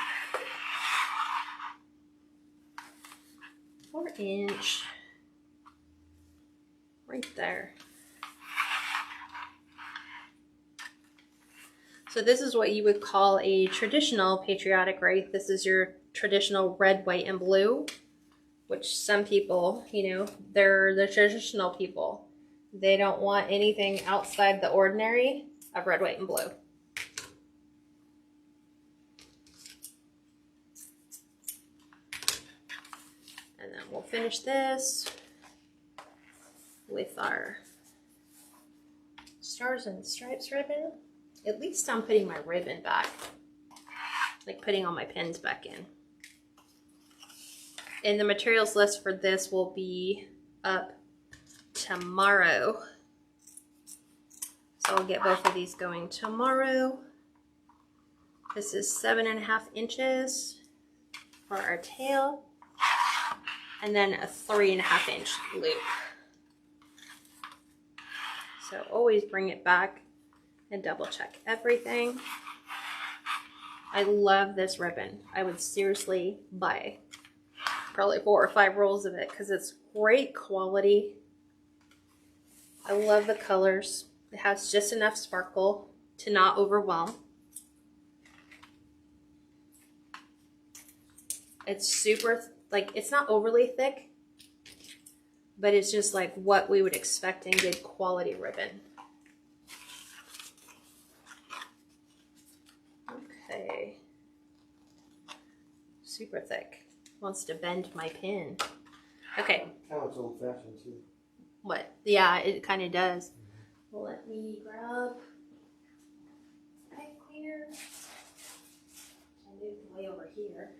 4-inch right there. So this is what you would call a traditional patriotic wreath. This is your traditional red, white, and blue, which some people, you know, they're the traditional people. They don't want anything outside the ordinary of red, white, and blue. And then we'll finish this with our Stars and Stripes ribbon. At least I'm putting my ribbon back, like putting all my pins back in. And the materials list for this will be up tomorrow. So I'll get both of these going tomorrow. This is 7.5 inches for our tail, and then a 3.5 inch loop. So always bring it back and double check everything. I love this ribbon. I would seriously buy probably 4 or 5 rolls of it because it's great quality. I love the colors. It has just enough sparkle to not overwhelm. It's super, like, it's not overly thick, but it's just like what we would expect in good quality ribbon. Okay. Super thick. Wants to bend my pin. Okay. Kind of looks old fashioned too. What? Yeah, it kind of does. Let me grab pipe cleaner. I moved way over here.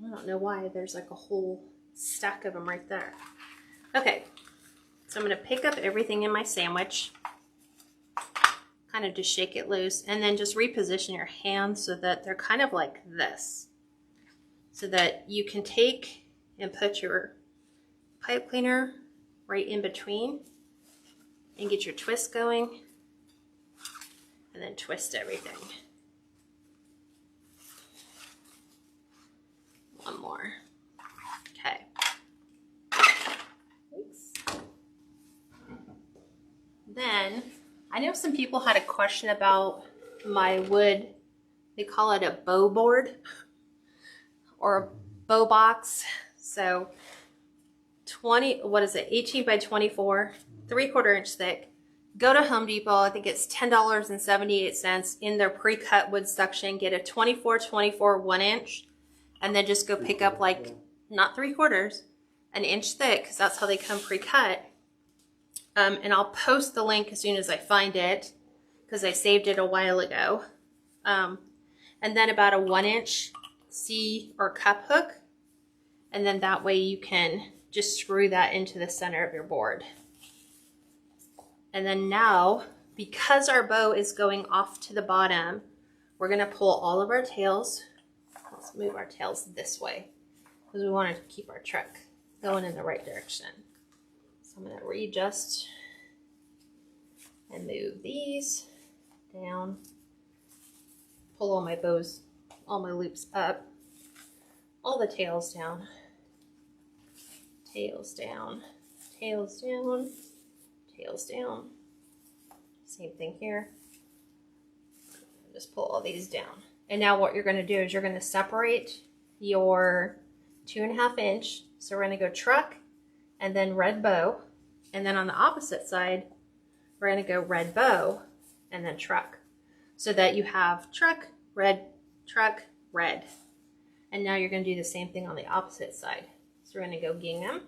I don't know why there's like a whole stack of them right there. Okay, so I'm going to pick up everything in my sandwich, kind of just shake it loose, and then just reposition your hands so that they're kind of like this, so that you can take and put your pipe cleaner right in between and get your twist going, and then twist everything. One more. Okay. Thanks. Then, I know some people had a question about my wood. They call it a bow board or a bow box. So 18 by 24, 3/4 inch thick. Go to Home Depot. I think it's $10.78 in their pre-cut wood section. Get a 24/24 1-inch. And then just go pick up like, not 3/4, an inch thick, because that's how they come pre-cut. And I'll post the link as soon as I find it, because I saved it a while ago. And then about a 1-inch C or cup hook. And then that way you can just screw that into the center of your board. And then now, because our bow is going off to the bottom, we're going to pull all of our tails. Let's move our tails this way because we want to keep our truck going in the right direction. So I'm going to readjust and move these down, pull all my bows, all my loops up, all the tails down, tails down, tails down, tails down. Same thing here. Just pull all these down. And now what you're going to do is you're going to separate your 2.5 inch. So we're going to go truck and then red bow. And then on the opposite side, we're going to go red bow and then truck. So that you have truck, red. And now you're going to do the same thing on the opposite side. So we're going to go gingham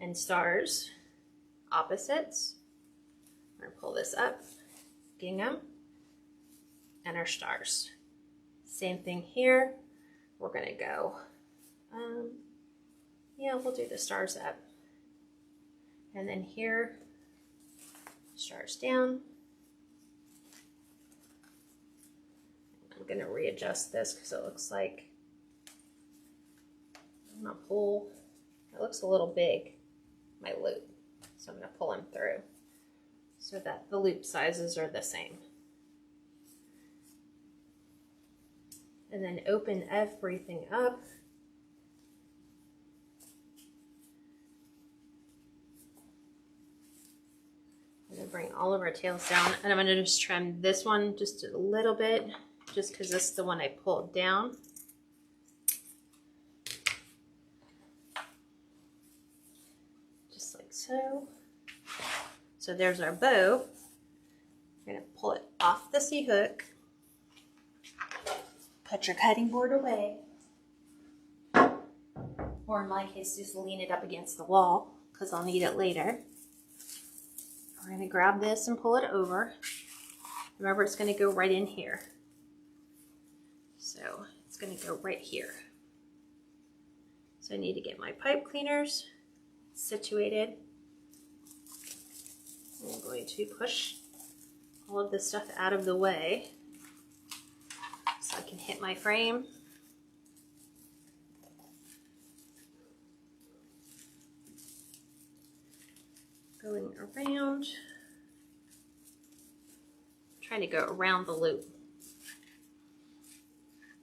and stars, opposites. We're going to pull this up, gingham, and our stars. Same thing here. We're going to go, yeah, we'll do the stars up. And then here, stars down. I'm going to readjust this because it looks like, I'm going to pull, it looks a little big, my loop. So I'm going to pull them through so that the loop sizes are the same. And then open everything up bring all of our tails down, and I'm going to just trim this one just a little bit, just because this is the one I pulled down. Just like so. So there's our bow. We're going to pull it off the C-hook. Put your cutting board away. Or in my case, just lean it up against the wall, because I'll need it later. We're going to grab this and pull it over. Remember, it's going to go right in here. So it's going to go right here. So I need to get my pipe cleaners situated. I'm going to push all of this stuff out of the way so I can hit my frame. Going around, trying to go around the loop.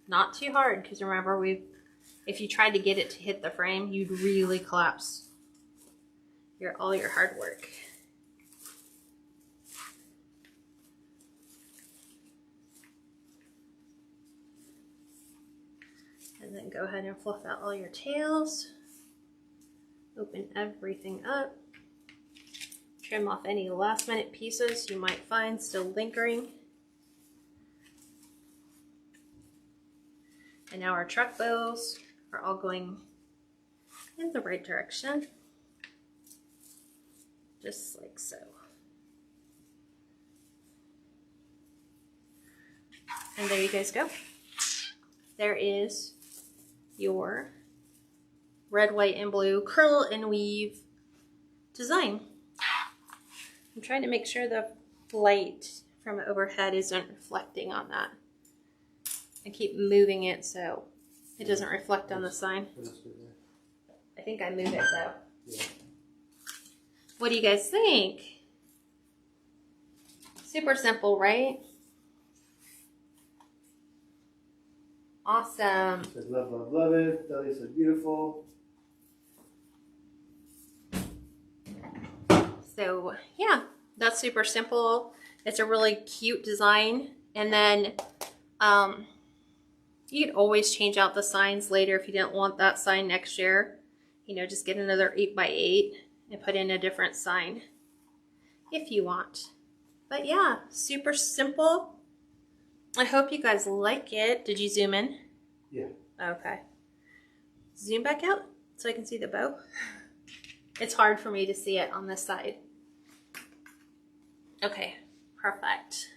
Not too hard, because remember, if you tried to get it to hit the frame, you'd really collapse all your hard work. And then go ahead and fluff out all your tails. Open everything up. Trim off any last minute pieces you might find still lingering. And now our truck bows are all going in the right direction. Just like so. And there you guys go. There is your red, white, and blue curl and weave design. I'm trying to make sure the light from overhead isn't reflecting on that. I keep moving it so it doesn't reflect on the sign. I think I move it though. Yeah. What do you guys think? Super simple, right? Awesome. Said love, love, love it. Deli said beautiful. So yeah, that's super simple. It's a really cute design. And then you could always change out the signs later if you didn't want that sign next year. You know, just get another 8x8 and put in a different sign if you want. But yeah, super simple. I hope you guys like it. Did you zoom in? Yeah. Okay. Zoom back out so I can see the bow. It's hard for me to see it on this side. Okay, perfect.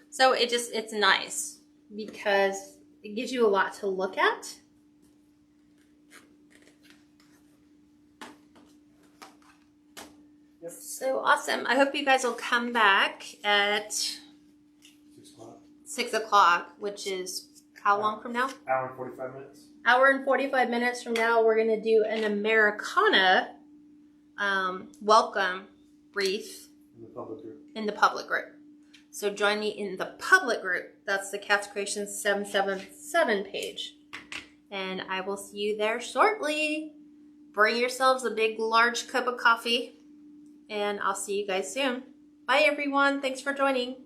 So it's nice because it gives you a lot to look at. Yep. So awesome. I hope you guys will come back at 6 o'clock, which is how long from now? Hour and 45 minutes. Hour and 45 minutes from now, we're going to do an Americana welcome wreath in the public group. So join me in the public group. That's the Cats Creations 777 page. And I will see you there shortly. Bring yourselves a big, large cup of coffee. And I'll see you guys soon. Bye, everyone. Thanks for joining.